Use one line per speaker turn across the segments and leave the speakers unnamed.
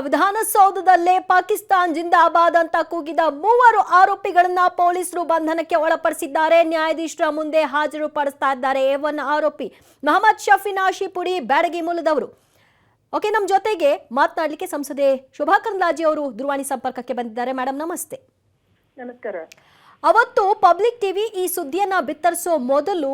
ವಿಧಾನಸೌಧದಲ್ಲೇ ಪಾಕಿಸ್ತಾನ್ ಜಿಂದಾಬಾದ್ ಅಂತ ಕೂಗಿದ ಮೂವರು ಆರೋಪಿಗಳನ್ನ ಪೊಲೀಸರು ಬಂಧನಕ್ಕೆ ಒಳಪಡಿಸಿದ್ದಾರೆ. ನ್ಯಾಯಾಧೀಶರ ಮುಂದೆ ಹಾಜರುಪಡಿಸ್ತಾ ಇದ್ದಾರೆ. A1 ಆರೋಪಿ ಮೊಹಮ್ಮದ್ ಶಫೀನ್ ಆಶಿಪುಡಿ ಬ್ಯಾಡಗಿ ಮೂಲದವರು. ಓಕೆ, ನಮ್ಮ ಜೊತೆಗೆ ಮಾತನಾಡಲಿಕ್ಕೆ ಸಂಸದೆ ಶೋಭಾ ಕರಂದ್ಲಾಜೆ ಅವರು ದೂರವಾಣಿ ಸಂಪರ್ಕಕ್ಕೆ ಬಂದಿದ್ದಾರೆ. ಮೇಡಮ್ ನಮಸ್ತೆ.
ನಮಸ್ಕಾರ.
ಅವತ್ತು ಪಬ್ಲಿಕ್ ಟಿವಿ ಈ ಸುದ್ದಿಯನ್ನ ಬಿತ್ತರಿಸೋ ಮೊದಲು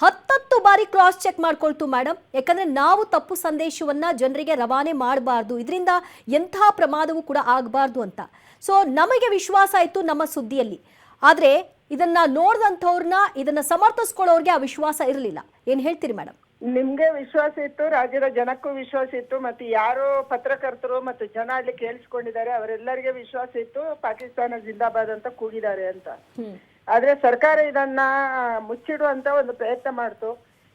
10 ಬಾರಿ ಕ್ರಾಸ್ ಚೆಕ್ ಮಾಡ್ಕೊಳ್ತು ಮೇಡಮ್. ಯಾಕಂದ್ರೆ ನಾವು ತಪ್ಪು ಸಂದೇಶವನ್ನ ಜನರಿಗೆ ರವಾನೆ ಮಾಡಬಾರ್ದು, ಇದರಿಂದ ಎಂಥ ಪ್ರಮಾದವೂ ಕೂಡ ಆಗಬಾರ್ದು ಅಂತ. ಸೊ ನಮಗೆ ವಿಶ್ವಾಸ ಇತ್ತು ನಮ್ಮ ಸುದ್ದಿಯಲ್ಲಿ, ಆದ್ರೆ ಇದನ್ನ ನೋಡಿದಂಥವ್ರನ್ನ ಇದನ್ನ ಸಮರ್ಥಿಸ್ಕೊಳ್ಳೋರ್ಗೆ ಆ ವಿಶ್ವಾಸ ಇರಲಿಲ್ಲ. ಏನ್ ಹೇಳ್ತೀರಿ ಮೇಡಮ್?
ನಿಮ್ಗೆ ವಿಶ್ವಾಸ ಇತ್ತು, ರಾಜ್ಯದ ಜನಕ್ಕೂ ವಿಶ್ವಾಸ ಇತ್ತು, ಮತ್ತೆ ಯಾರು ಪತ್ರಕರ್ತರು ಮತ್ತು ಜನ ಅಲ್ಲಿ ಕೇಳಿಸ್ಕೊಂಡಿದ್ದಾರೆ ಅವರೆಲ್ಲರಿಗೆ ವಿಶ್ವಾಸ ಇತ್ತು ಪಾಕಿಸ್ತಾನ ಜಿಂದಾಬಾದ್ ಅಂತ ಕೂಗಿದ್ದಾರೆ ಅಂತ. ಆದ್ರೆ ಸರ್ಕಾರ ಇದನ್ನ ಮುಚ್ಚಿಡುವಂತ ಒಂದು ಪ್ರಯತ್ನ ಮಾಡ್ತು.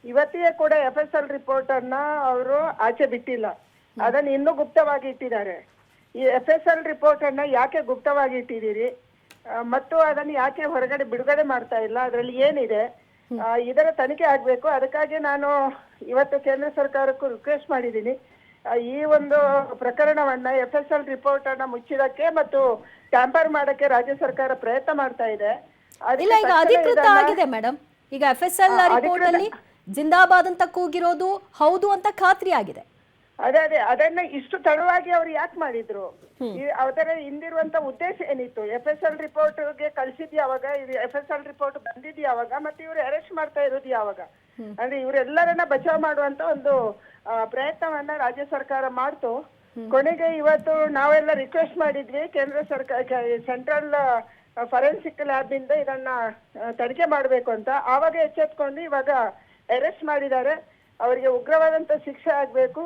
ಇವತ್ತಿಗೆ ಕೂಡ FSL ರಿಪೋರ್ಟ್ ಅನ್ನ ಅವರು ಆಚೆ ಬಿಟ್ಟಿಲ್ಲ, ಅದನ್ನ ಇನ್ನೂ ಗುಪ್ತವಾಗಿ ಇಟ್ಟಿದ್ದಾರೆ. ಈ FSL ರಿಪೋರ್ಟ್ ಅನ್ನ ಯಾಕೆ ಗುಪ್ತವಾಗಿ ಇಟ್ಟಿದ್ದೀರಿ ಮತ್ತು ಅದನ್ನ ಯಾಕೆ ಹೊರಗಡೆ ಬಿಡುಗಡೆ ಮಾಡ್ತಾ ಇಲ್ಲ, ಅದ್ರಲ್ಲಿ ಏನಿದೆ ಇದರ ತನಿಖೆ ಆಗ್ಬೇಕು. ಅದಕ್ಕಾಗಿ ನಾನು ಇವತ್ತು ಕೇಂದ್ರ ಸರ್ಕಾರಕ್ಕೂ ರಿಕ್ವೆಸ್ಟ್ ಮಾಡಿದ್ದೀನಿ, ಈ ಒಂದು ಪ್ರಕರಣವನ್ನ FSL ರಿಪೋರ್ಟ್ ಅನ್ನ ಮುಚ್ಚಿದಕ್ಕೆ ಮತ್ತು ಟ್ಯಾಂಪರ್ ಮಾಡಕ್ಕೆ ರಾಜ್ಯ ಸರ್ಕಾರ ಪ್ರಯತ್ನ ಮಾಡ್ತಾ ಇದೆ.
ಇಲ್ಲ, ಈಗ ಅಧಿಕೃತ ಆಗಿದೆ ಮೇಡಮ್. ಈಗ FSL ರಿಪೋರ್ಟ್ ಅಲ್ಲಿ ಜಿಂದಾಬಾದ್ ಅಂತ ಕೂಗಿರೋದು ಹೌದು ಅಂತ ಖಾತ್ರಿ ಆಗಿದೆ.
ಅದೇ ಅದನ್ನ ಇಷ್ಟು ತಡವಾಗಿ ಅವ್ರು ಯಾಕೆ ಮಾಡಿದ್ರು? ಅದರ ಹಿಂದಿರುವಂತ ಉದ್ದೇಶ ಏನಿತ್ತು? FSL ರಿಪೋರ್ಟ್ಗೆ ಕಳ್ಸಿದ್ ಯಾವಾಗ, ಇದು FSL ರಿಪೋರ್ಟ್ ಬಂದಿದ್ ಯಾವಾಗ, ಮತ್ತೆ ಇವ್ರು ಅರೆಸ್ಟ್ ಮಾಡ್ತಾ ಇರೋದು ಯಾವಾಗ? ಅಂದ್ರೆ ಇವರೆಲ್ಲರನ್ನ ಬಚಾವ್ ಮಾಡುವಂತ ಒಂದು ಪ್ರಯತ್ನವನ್ನ ರಾಜ್ಯ ಸರ್ಕಾರ ಮಾಡ್ತು. ಕೊನೆಗೆ ಇವತ್ತು ನಾವೆಲ್ಲ ರಿಕ್ವೆಸ್ಟ್ ಮಾಡಿದ್ವಿ ಕೇಂದ್ರ ಸರ್ಕಾರ, ಸೆಂಟ್ರಲ್ ಫರೆನ್ಸಿಕ್ ಲ್ಯಾಬ್ ಇಂದ ಇದನ್ನ ತನಿಖೆ ಮಾಡ್ಬೇಕು ಅಂತ. ಆವಾಗ ಎಚ್ಚೆತ್ಕೊಂಡು ಇವಾಗ ಅರೆಸ್ಟ್ ಮಾಡಿದ್ದಾರೆ. ಅವರಿಗೆ ಉಗ್ರವಾದಂತ ಶಿಕ್ಷೆ ಆಗ್ಬೇಕು.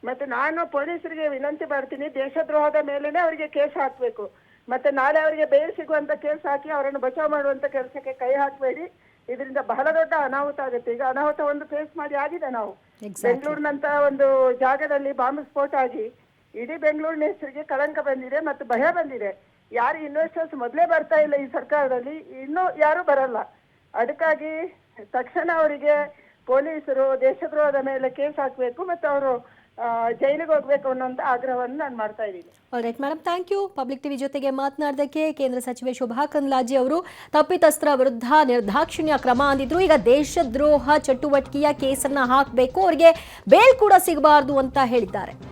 ಮತ್ತೆ ನಾನು ಪೊಲೀಸರಿಗೆ ವಿನಂತಿ ಮಾಡ್ತೀನಿ, ದೇಶದ್ರೋಹದ ಮೇಲೇನೆ ಅವರಿಗೆ ಕೇಸ್ ಹಾಕ್ಬೇಕು. ಮತ್ತೆ ನಾಳೆ ಅವರಿಗೆ ಬೇಲ್ ಸಿಗುವಂತ ಕೇಸ್ ಹಾಕಿ ಅವರನ್ನು ಬಚಾವ್ ಮಾಡುವಂತ ಕೆಲಸಕ್ಕೆ ಕೈ ಹಾಕಬೇಡಿ. ಇದರಿಂದ ಬಹಳ ದೊಡ್ಡ ಅನಾಹುತ ಆಗುತ್ತೆ. ಈಗ ಅನಾಹುತ ಒಂದು ಫೇಸ್ ಮಾಡಿ ಆಗಿದೆ ನಾವು. ಬೆಂಗಳೂರಿನಂತ ಒಂದು ಜಾಗದಲ್ಲಿ ಬಾಂಬ್ ಸ್ಫೋಟ ಆಗಿ ಇಡೀ ಬೆಂಗಳೂರಿನ ಹೆಸರಿಗೆ ಕಳಂಕ ಬಂದಿದೆ ಮತ್ತು ಭಯ ಬಂದಿದೆ. ಯಾರು ಇನ್ವೆಸ್ಟರ್ಸ್ ಮೊದಲೇ ಬರ್ತಾ ಇಲ್ಲ ಈ ಸರ್ಕಾರದಲ್ಲಿ, ಇನ್ನೂ ಯಾರು ಬರಲ್ಲ. ಅದಕ್ಕಾಗಿ ತಕ್ಷಣ ಅವರಿಗೆ ಪೊಲೀಸರು ದೇಶದ್ರೋಹದ ಮೇಲೆ ಕೇಸ್ ಹಾಕಬೇಕು ಮತ್ತು ಅವರು ಜೈಲಿಗೆ ಹೋಗ್ಬೇಕು ಅನ್ನೋಂಥ ಆಗ್ರಹವನ್ನು ನಾನು ಮಾಡ್ತಾ ಇದ್ದೀನಿ.
Alright madam, thank you. Public TV ಜೊತೆಗೆ ಮಾತನಾಡೋದಕ್ಕೆ ಕೇಂದ್ರ ಸಚಿವೆ ಶೋಭಾ ಕರಂದ್ಲಾಜೆ ಅವರು ತಪ್ಪಿತಸ್ಥರ ವಿರುದ್ಧ ನಿರ್ದಾಕ್ಷಿಣ್ಯ ಕ್ರಮ ಅಂದಿದ್ರು. ಈಗ ದೇಶದ್ರೋಹ ಚಟುವಟಿಕೆಯ ಕೇಸನ್ನ ಹಾಕಬೇಕು, ಅವರಿಗೆ ಬೇಲ್ ಕೂಡ ಸಿಗಬಾರ್ದು ಅಂತ ಹೇಳಿದ್ದಾರೆ.